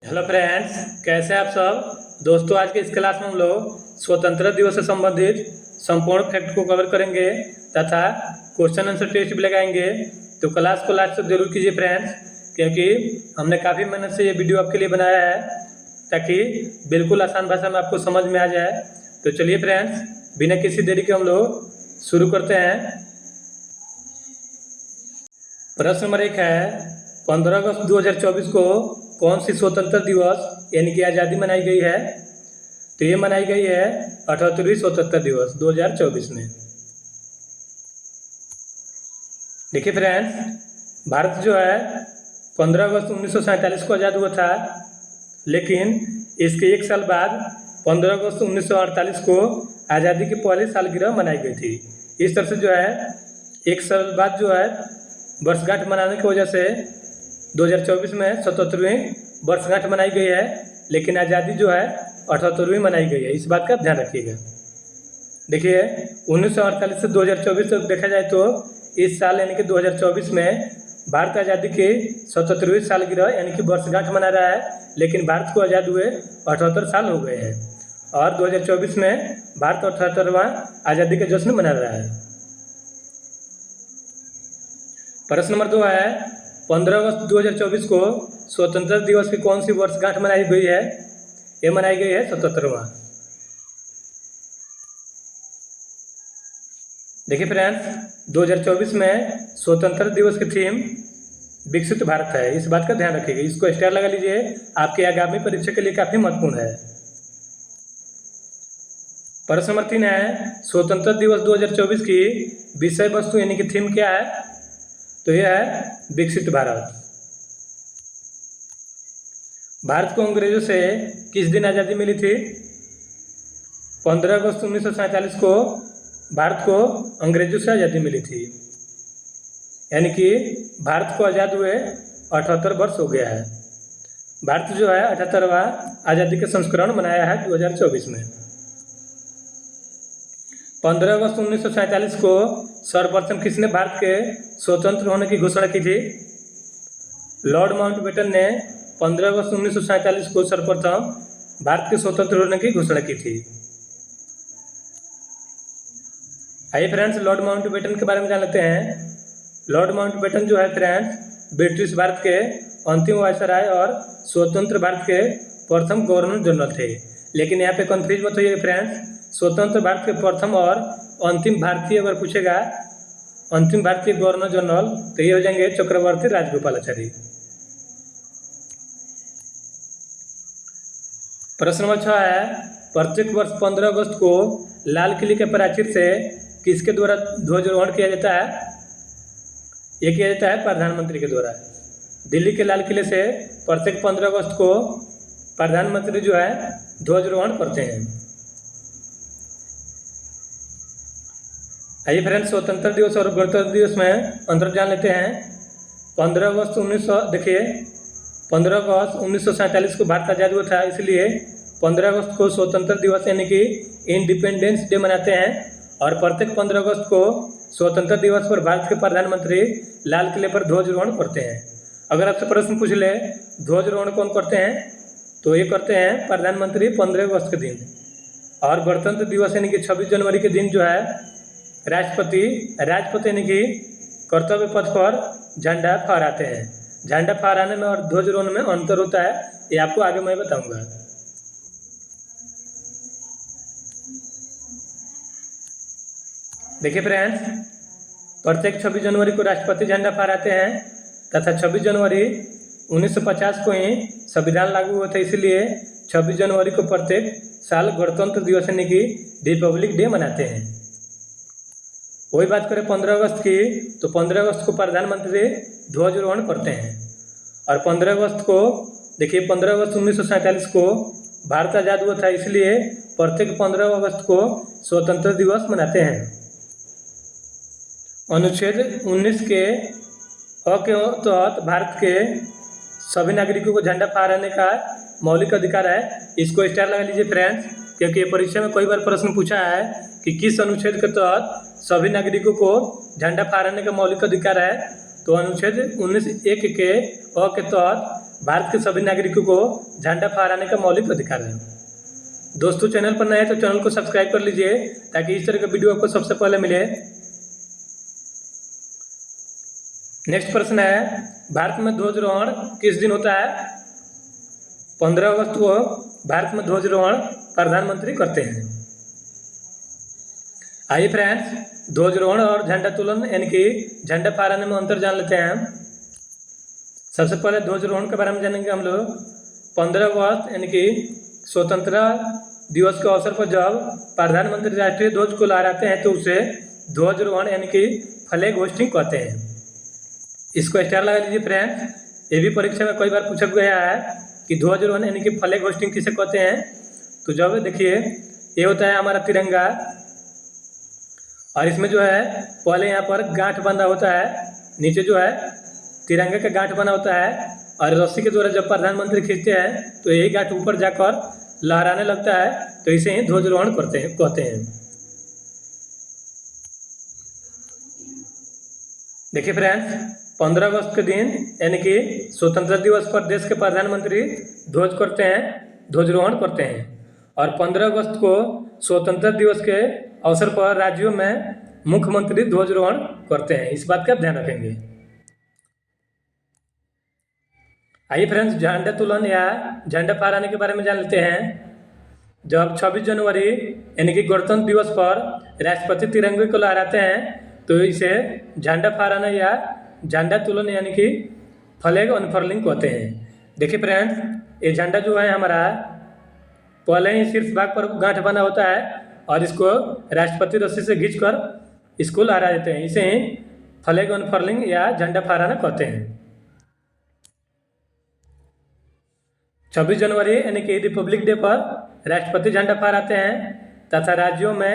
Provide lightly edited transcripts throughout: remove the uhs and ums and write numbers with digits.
Hello friends, कैसे हैं आप सब दोस्तों। आज के इस क्लास में हम लोग स्वतंत्रता दिवस से संबंधित संपूर्ण फैक्ट को कवर करेंगे तथा क्वेश्चन आंसर टेस्ट भी लगाएंगे। तो क्लास को लास्ट तक जरूर कीजिए फ्रेंड्स, क्योंकि हमने काफ़ी मेहनत से ये वीडियो आपके लिए बनाया है ताकि बिल्कुल आसान भाषा में आपको समझ में आ जाए। तो चलिए फ्रेंड्स, बिना किसी देरी के हम लोग शुरू करते हैं। प्रश्न नंबर 1 है, 15 अगस्त 2024 को कौन सी स्वतंत्रता दिवस यानी कि आज़ादी मनाई गई है? तो ये मनाई गई है 78वीं स्वतंत्रता दिवस 2024 में। देखिए फ्रेंड्स, भारत जो है 15 अगस्त 1947 को आज़ाद हुआ था, लेकिन इसके एक साल बाद 15 अगस्त 1948 को आज़ादी की पहली सालगिरह मनाई गई थी। इस तरह से जो है एक साल बाद जो है वर्षगांठ मनाने की वजह से 2024 में 77वीं वर्षगांठ मनाई गई है, लेकिन आज़ादी जो है 78वीं मनाई गई है। इस बात का ध्यान रखिएगा। देखिए 1948 से 2024 तक देखा जाए तो इस साल यानी कि 2024 में भारत आज़ादी की 77वीं सालगिरह यानी कि वर्षगांठ मना रहा है, लेकिन भारत को आज़ाद हुए 78 साल हो गए हैं और 2024 में भारत 78वां आज़ादी का जश्न मना रहा है। प्रश्न नंबर 2 है, 15 अगस्त 2024 को स्वतंत्रता दिवस की कौन सी वर्षगांठ मनाई गई है? ये मनाई गई है 77वां। देखिए फ्रेंड्स, 2024 में स्वतंत्रता दिवस की थीम विकसित भारत है। इस बात का ध्यान रखिएगा, इसको स्टार लगा लीजिए, आपके आगामी परीक्षा के लिए काफ़ी महत्वपूर्ण है। प्रश्न नंबर 3 है, स्वतंत्रता दिवस 2024 की विषय वस्तु यानी कि थीम क्या है? तो यह है विकसित भारत। भारत को अंग्रेजों से किस दिन आज़ादी मिली थी? 15 अगस्त 1947 को भारत को अंग्रेजों से आज़ादी मिली थी, यानी कि भारत को आज़ाद हुए 78 वर्ष हो गया है। भारत जो है 78वां आज़ादी का संस्करण मनाया है 2024 में। 15 अगस्त 1947 को सर्वप्रथम किसने भारत के स्वतंत्र होने की घोषणा की थी? लॉर्ड माउंटबेटन ने 15 अगस्त 1947 को सर्वप्रथम भारत के स्वतंत्र होने की घोषणा की थी। आइए फ्रेंड्स, लॉर्ड माउंटबेटन के बारे में जान लेते हैं। लॉर्ड माउंटबेटन जो है फ्रेंड्स ब्रिटिश भारत के अंतिम वायसराय और स्वतंत्र भारत के प्रथम गवर्नर जनरल थे। लेकिन यहाँ पे कंफ्यूज मत होइएगा फ्रेंड्स, स्वतंत्र भारत के प्रथम और अंतिम भारतीय अगर पूछेगा अंतिम भारतीय गवर्नर जनरल तो ये हो जाएंगे चक्रवर्ती राजगोपालाचारी। प्रश्न नंबर 6 है, प्रत्येक वर्ष 15 अगस्त को लाल किले के प्राचीर से किसके द्वारा ध्वजारोहण किया जाता है? ये किया जाता है प्रधानमंत्री के द्वारा। दिल्ली के लाल किले से प्रत्येक 15 अगस्त को प्रधानमंत्री जो है ध्वजारोहण करते हैं। आइए फ्रेंड्स, स्वतंत्रता दिवस और गणतंत्र दिवस में अंतर जान लेते हैं। 15 अगस्त 1947 को भारत आज़ाद हुआ था, इसलिए 15 अगस्त को स्वतंत्रता दिवस यानी कि इंडिपेंडेंस डे मनाते हैं। और प्रत्येक 15 अगस्त को स्वतंत्रता दिवस पर भारत के प्रधानमंत्री लाल किले पर ध्वजारोहण करते हैं। अगर आपसे प्रश्न पूछ ले ध्वजारोहण कौन करते हैं, तो ये करते हैं प्रधानमंत्री 15 अगस्त के दिन। और गणतंत्र दिवस यानी कि 26 जनवरी के दिन जो है राष्ट्रपति यानी कि कर्तव्य पथ पर झंडा फहराते हैं। झंडा फहराने में और ध्वजारोहण में अंतर होता है, ये आपको आगे मैं बताऊंगा। देखिए फ्रेंड्स, प्रत्येक 26 जनवरी को राष्ट्रपति झंडा फहराते हैं तथा 26 जनवरी 1950 को ही संविधान लागू हुआ था, इसलिए 26 जनवरी को प्रत्येक साल गणतंत्र दिवस यानी कि रिपब्लिक डे मनाते हैं। वही बात करें 15 अगस्त की, तो 15 अगस्त को प्रधानमंत्री ध्वजारोहण करते हैं। और 15 अगस्त को देखिए 15 अगस्त 1947 को भारत आज़ाद हुआ था, इसलिए प्रत्येक 15 अगस्त को स्वतंत्रता दिवस मनाते हैं। अनुच्छेद 19 के तहत भारत के सभी नागरिकों को झंडा फहराने का मौलिक अधिकार है। इसको स्टार लगा लीजिए फ्रेंड्स, क्योंकि परीक्षा में कई बार प्रश्न पूछा है कि किस अनुच्छेद के तहत सभी नागरिकों को झंडा फहराने का मौलिक अधिकार है। तो अनुच्छेद 19(1) के तहत भारत के सभी नागरिकों को झंडा फहराने का मौलिक अधिकार है। दोस्तों, चैनल पर नए हैं तो चैनल को सब्सक्राइब कर लीजिए ताकि इस तरह का वीडियो आपको सबसे पहले मिले। नेक्स्ट प्रश्न है, भारत में ध्वजारोहण किस दिन होता है? 15 अगस्त को भारत में ध्वजारोहण प्रधानमंत्री करते हैं। आइए फ्रेंड्स, ध्वजारोहण और झंडा तोलन यानी कि झंडा फहराने में अंतर जान लेते हैं। सबसे पहले ध्वजारोहण के बारे में जानेंगे हम लोग। 15 अगस्त यानी कि स्वतंत्रता दिवस के अवसर पर जब प्रधानमंत्री राष्ट्रीय ध्वज को लहराते हैं तो उसे ध्वजारोहण यानी कि फ्लैग होस्टिंग कहते हैं। इसको स्टार लगा लीजिए फ्रेंड्स। ये भी परीक्षा में कई बार पूछा गया है कि ध्वजारोहण यानी कि फ्लैग होस्टिंग किसे कहते हैं। तो जब देखिए, ये होता है हमारा तिरंगा, और इसमें जो है पहले यहाँ पर गांठ बंधा होता है, नीचे जो है तिरंगे का गांठ बना होता है, और रस्सी के द्वारा जब प्रधानमंत्री खींचते हैं तो यही गांठ ऊपर जाकर लहराने लगता है, तो इसे ही ध्वजारोहण कहते हैं। देखिए फ्रेंड्स, 15 अगस्त के दिन यानी कि स्वतंत्रता दिवस पर देश के प्रधानमंत्री ध्वजारोहण करते हैं, और 15 अगस्त को स्वतंत्रता दिवस के अवसर पर राज्यों में मुख्यमंत्री ध्वजारोहण करते हैं। इस बात का ध्यान रखेंगे। आइए फ्रेंड्स, झंडा तोलन या झंडा फहराने के बारे में जान लेते हैं। जब 26 जनवरी यानी कि गणतंत्र दिवस पर राष्ट्रपति तिरंगे को लहराते हैं तो इसे झंडा फहराना या झंडा तोलन यानी कि फ्लैग अनफर्लिंग कहते हैं। देखिए फ्रेंड्स, ये झंडा जो है हमारा पहले ही शीर्ष भाग पर गांठ बना होता है, और इसको राष्ट्रपति रस्सी से खींचकर इसको लहरा देते हैं। इसे ही फ्लैग अनफर्लिंग या झंडा फहराना कहते हैं। 26 जनवरी यानी कि रिपब्लिक डे पर राष्ट्रपति झंडा फहराते हैं तथा राज्यों में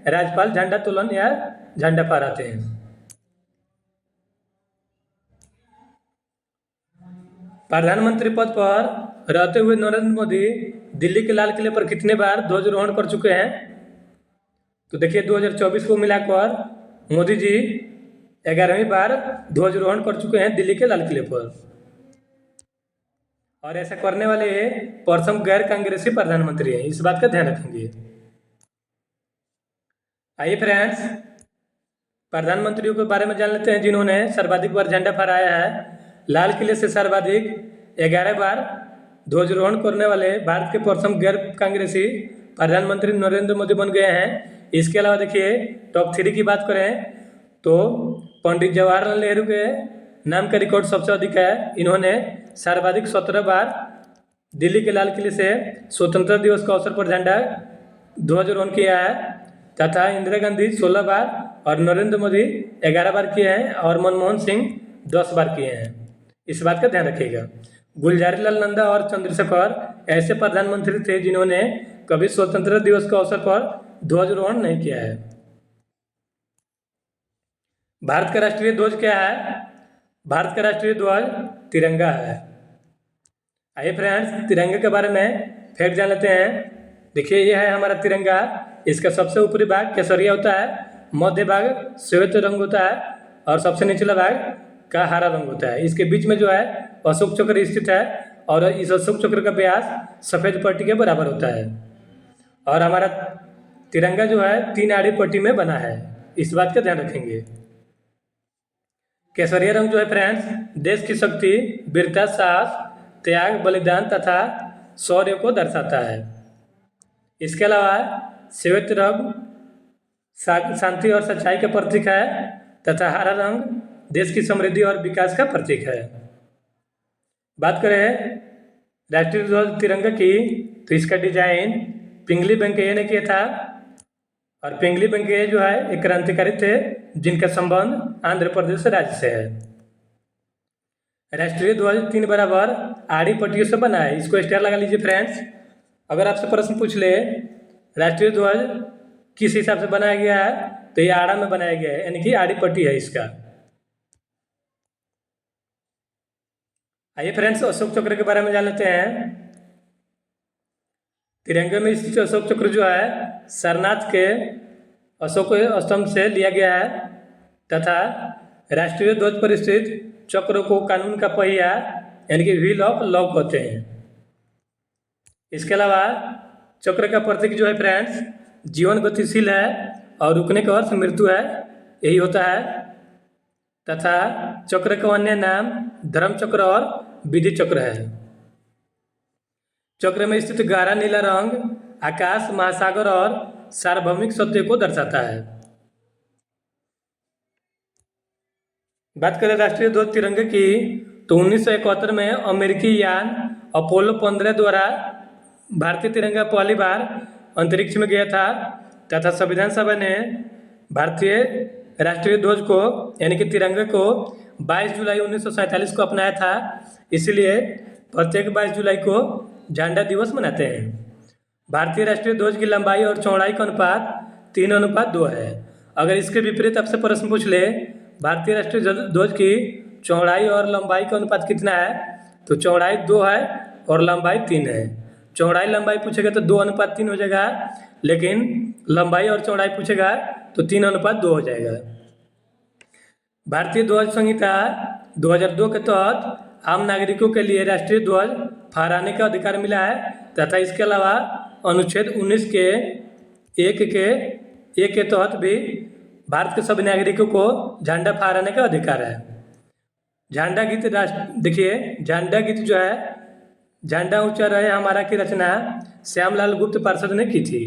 राज्यपाल झंडा तोलन या झंडा फहराते हैं। प्रधानमंत्री पद पर रहते हुए नरेंद्र मोदी दिल्ली के लाल किले पर कितने बार ध्वजारोहण कर चुके हैं? तो देखिए, 2024 को मिलाकर मोदी जी 11वीं बार ध्वजारोहण कर चुके हैं दिल्ली के लाल किले पर, और ऐसा करने वाले प्रथम गैर कांग्रेसी प्रधानमंत्री हैं। इस बात का ध्यान रखेंगे। आइए फ्रेंड्स, प्रधानमंत्रियों के बारे में जान लेते हैं जिन्होंने सर्वाधिक बार झंडा फहराया है। लाल किले से सर्वाधिक 11 बार ध्वजारोहण करने वाले भारत के प्रथम गैर कांग्रेसी प्रधानमंत्री नरेंद्र मोदी बन गए हैं। इसके अलावा देखिए, टॉप 3 की बात करें तो पंडित जवाहरलाल नेहरू के नाम का रिकॉर्ड सबसे अधिक है। इन्होंने सर्वाधिक 17 बार दिल्ली के लाल किले से स्वतंत्रता दिवस के अवसर पर झंडा ध्वजारोहण किया है, तथा इंदिरा गांधी 16 बार और नरेंद्र मोदी 11 बार किए हैं, और मनमोहन सिंह 10 बार किए हैं। इस बात का ध्यान रखिएगा। गुलजारीलाल नंदा और चंद्रशेखर ऐसे प्रधानमंत्री थे जिन्होंने कभी स्वतंत्रता दिवस के अवसर पर ध्वजारोहण नहीं किया है। भारत का राष्ट्रीय ध्वज क्या है? भारत का राष्ट्रीय ध्वज तिरंगा है। आइए फ्रेंड्स, तिरंगे के बारे में फैक्ट जान लेते हैं। देखिए, यह है हमारा तिरंगा। इसका सबसे ऊपरी भाग केसरिया होता है, मध्य भाग श्वेत रंग होता है, और सबसे निचला भाग का हरा रंग होता है। इसके बीच में जो है अशोक चक्र स्थित है, और इस अशोक चक्र का व्यास सफेद पट्टी के बराबर होता है, और हमारा तिरंगा जो है 3 आड़ी पट्टी में बना है। इस बात का ध्यान रखेंगे। केसरिया रंग जो है फ्रेंड्स, देश की शक्ति, वीरता, साहस, त्याग, बलिदान तथा शौर्य को दर्शाता है। इसके अलावा श्वेत रंग शांति और सच्चाई का प्रतीक है, तथा हरा रंग देश की समृद्धि और विकास का प्रतीक है। बात करें राष्ट्रीय ध्वज तिरंगा की, तो इसका डिजाइन पिंगली वेंकैया ने किया था, और पिंगली वेंकैया जो है एक क्रांतिकारी थे जिनका संबंध आंध्र प्रदेश राज्य से है। राष्ट्रीय ध्वज 3 बराबर आड़ी पट्टियों से बना है। इसको स्टार लगा लीजिए फ्रेंड्स। अगर आपसे प्रश्न पूछ ले राष्ट्रीय ध्वज किस हिसाब से बनाया गया है, तो ये आड़ा में बनाया गया है, यानी कि आड़ी पट्टी है इसका। आइए फ्रेंड्स, अशोक चक्र के बारे में जान लेते हैं। तिरंगे में स्थित अशोक चक्र जो है सारनाथ के अशोक स्तंभ से लिया गया है, तथा राष्ट्रीय ध्वज पर स्थित चक्र को कानून का पहिया यानी कि व्हील ऑफ लव कहते हैं। इसके अलावा चक्र का प्रतीक जो है फ्रेंड्स, जीवन गतिशील है और रुकने का अर्थ मृत्यु है, यही होता है। तथा चक्र का अन्य नाम धर्म चक्र और विधि चक्र है। चक्र में स्थित गहरा नीला रंग आकाश, महासागर और सार्वभौमिक सत्य को दर्शाता है। बात करें राष्ट्रीय ध्वज तिरंगे की, तो 1971 में अमेरिकी यान अपोलो 15 द्वारा भारतीय तिरंगा पहली बार अंतरिक्ष में गया था तथा संविधान सभा ने भारतीय राष्ट्रीय ध्वज को यानी कि तिरंगे को 22 जुलाई 1947 को अपनाया था। इसलिए प्रत्येक 22 जुलाई को झंडा दिवस मनाते हैं। भारतीय राष्ट्रीय ध्वज की लंबाई और चौड़ाई का अनुपात 3:2 है। अगर इसके विपरीत आपसे प्रश्न पूछ ले भारतीय राष्ट्रीय ध्वज की चौड़ाई और लंबाई का अनुपात कितना है, तो चौड़ाई 2 है और लंबाई 3 है। चौड़ाई लंबाई पूछेगा तो 2:3 हो जाएगा, लेकिन लंबाई और चौड़ाई पूछेगा तो 3:2 हो जाएगा। भारतीय ध्वज संहिता 2002 के तहत आम नागरिकों के लिए राष्ट्रीय ध्वज फहराने का अधिकार मिला है तथा इसके अलावा अनुच्छेद 19 के एक के तहत भी भारत के सभी नागरिकों को झंडा फहराने का अधिकार है। झंडा गीत देखिए, झंडा गीत जो है झंडा ऊंचा रहे हमारा की रचना श्यामलाल गुप्त पार्षद ने की थी।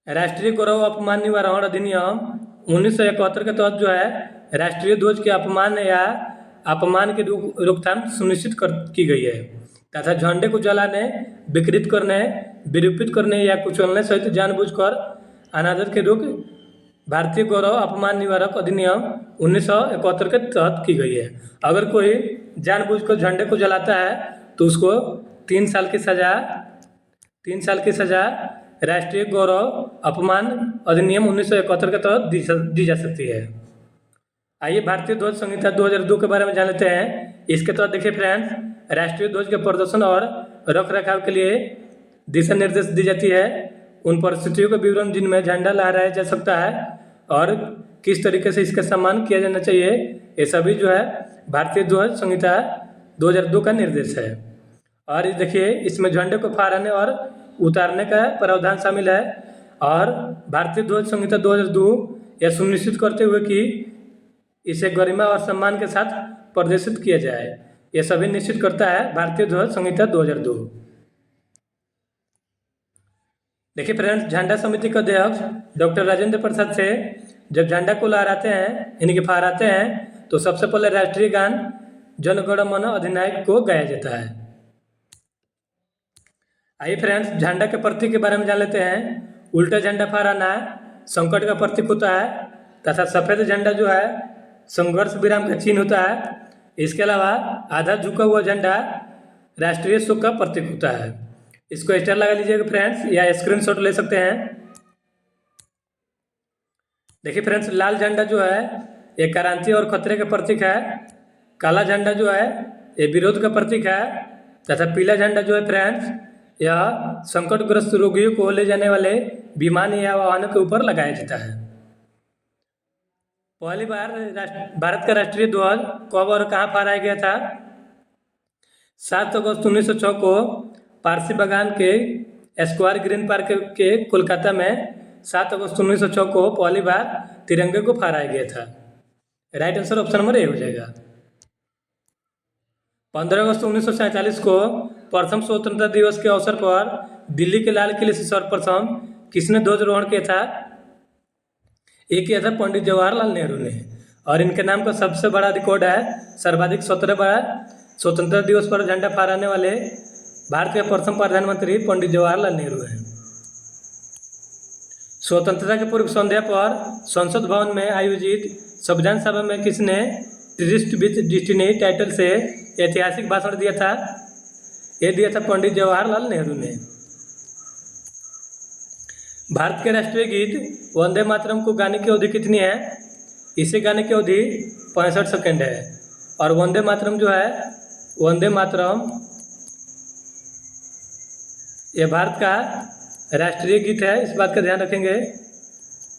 राष्ट्रीय गौरव अपमान निवारण अधिनियम 1971 के तहत जो है राष्ट्रीय ध्वज के अपमान या अपमान की रोकथाम सुनिश्चित की गई है तथा झंडे को जलाने, विकृत करने, विरूपित करने या कुचलने सहित जानबूझकर अनादर के रोक भारतीय गौरव अपमान निवारक अधिनियम 1971 के तहत की गई है। अगर कोई जानबूझकर झंडे को जलाता है तो उसको 3 साल की सजा राष्ट्रीय गौरव अपमान अधिनियम 1971 के तहत दी जा सकती है। आइए भारतीय ध्वज संहिता 2002 के बारे में जान लेते हैं। इसके तहत देखिए फ्रेंड्स, राष्ट्रीय ध्वज के प्रदर्शन और रख रखाव के लिए दिशा निर्देश दी जाती है। उन परिस्थितियों का विवरण जिनमें झंडा लहराया जा सकता है और किस तरीके से इसका सम्मान किया जाना चाहिए, ये सभी जो है भारतीय ध्वज संहिता 2002 का निर्देश है। और देखिए इसमें झंडे को फहराने और उतारने का प्रावधान शामिल है। और भारतीय ध्वज संहिता 2002 यह सुनिश्चित करते हुए कि इसे गरिमा और सम्मान के साथ प्रदर्शित किया जाए, यह सभी निश्चित करता है भारतीय ध्वज संहिता 2002। देखिए फ्रेंड्स, झंडा समिति के अध्यक्ष डॉक्टर राजेंद्र प्रसाद से जब झंडा को लहराते हैं यानी कि फहराते हैं तो सबसे पहले राष्ट्रीय गान जन गण मन अधिनायक को गाया जाता है। आइए फ्रेंड्स, झंडा के प्रतीक के बारे में जान लेते हैं। उल्टा झंडा फहराना संकट का प्रतीक होता है तथा सफ़ेद झंडा जो है संघर्ष विराम का चिन्ह होता है। इसके अलावा आधा झुका हुआ झंडा राष्ट्रीय शोक का प्रतीक होता है। इसको स्टार लगा लीजिएगा फ्रेंड्स, या स्क्रीनशॉट ले सकते हैं। देखिए फ्रेंड्स, लाल झंडा जो है ये क्रांति और खतरे का प्रतीक है। काला झंडा जो है ये विरोध का प्रतीक है तथा पीला झंडा जो है फ्रेंड्स यह संकटग्रस्त रोगियों को ले जाने वाले विमान या वाहनों के ऊपर लगाया जाता है। पहली बार भारत का राष्ट्रीय ध्वज कब और कहाँ फहराया गया था? 7 अगस्त 1906 को पारसी बागान के स्क्वायर ग्रीन पार्क के कोलकाता में 7 अगस्त 1906 को पहली बार तिरंगे को फहराया गया था। Right answer option number A हो जाएगा। 15 अगस्त 1947 को प्रथम स्वतंत्रता दिवस के अवसर पर दिल्ली के लाल किले से सर्वप्रथम किसने ध्वजारोहण किया था? ये किया था पंडित जवाहरलाल नेहरू ने। और इनके नाम का सबसे बड़ा रिकॉर्ड है, सर्वाधिक 17 बार स्वतंत्रता दिवस पर झंडा फहराने वाले भारत के प्रथम प्रधानमंत्री पंडित जवाहरलाल नेहरू हैं। स्वतंत्रता की पूर्व संध्या पर संसद भवन में आयोजित संविधान सभा में किसने ट्रिस्ट विथ डेस्टिनी टाइटल से ऐतिहासिक भाषण दिया था? ये दिया था पंडित जवाहरलाल नेहरू ने। भारत के राष्ट्रीय गीत वंदे मातरम को गाने की अवधि कितनी है? इसे गाने की अवधि 65 सेकंड है। और वंदे मातरम जो है, वंदे मातरम यह भारत का राष्ट्रीय गीत है, इस बात का ध्यान रखेंगे।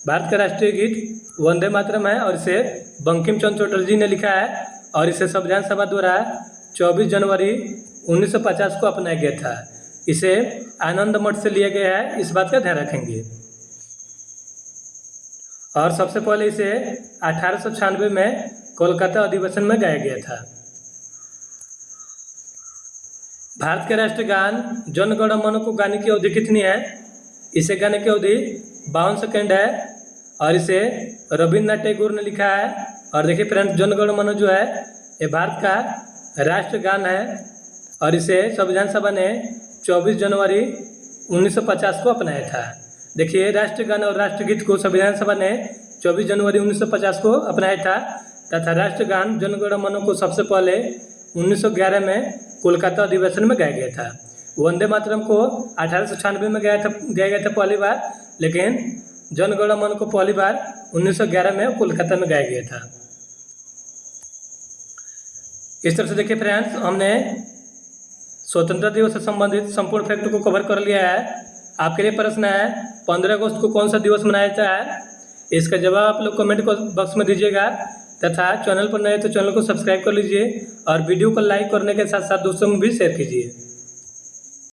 भारत का राष्ट्रीय गीत वंदे मातरम है और इसे बंकिम चंद्र चटर्जी ने लिखा है और इसे संविधान सभा द्वारा 24 जनवरी 1950 को अपनाया गया था। इसे आनंद मठ से लिया गया है, इस बात का ध्यान रखेंगे। और सबसे पहले इसे 1896 में कोलकाता अधिवेशन में गाया गया था। भारत के राष्ट्रीय गान जन गण मन को गाने की अवधि कितनी है? इसे गाने की अवधि 52 सेकेंड है और इसे रविन्द्रनाथ टैगोर ने लिखा है। और देखिए फ्रेंड्स, जन गण मन जो है ये भारत का राष्ट्रीय गान है और इसे संविधान सभा ने 24 जनवरी 1950 को अपनाया था। देखिए, राष्ट्रीय गान और राष्ट्रगीत को संविधान सभा ने 24 जनवरी 1950 को अपनाया था तथा राष्ट्रीय गान जन गण मन को सबसे पहले 1911 में कोलकाता अधिवेशन में गाया गया था। वंदे मातरम को 1896 में गाया गया था पहली बार, लेकिन जन गण मन को पहली बार 1911 में कोलकाता में गाया गया था। इस तरह से देखिए फ्रेंड्स, हमने स्वतंत्रता दिवस से संबंधित संपूर्ण फैक्ट को कवर कर लिया है। आपके लिए प्रश्न है 15 अगस्त को कौन सा दिवस मनाया जाता है? इसका जवाब आप लोग कमेंट बॉक्स में दीजिएगा तथा चैनल पर नए तो चैनल को सब्सक्राइब कर लीजिए और वीडियो को लाइक करने के साथ साथ दोस्तों में भी शेयर कीजिए।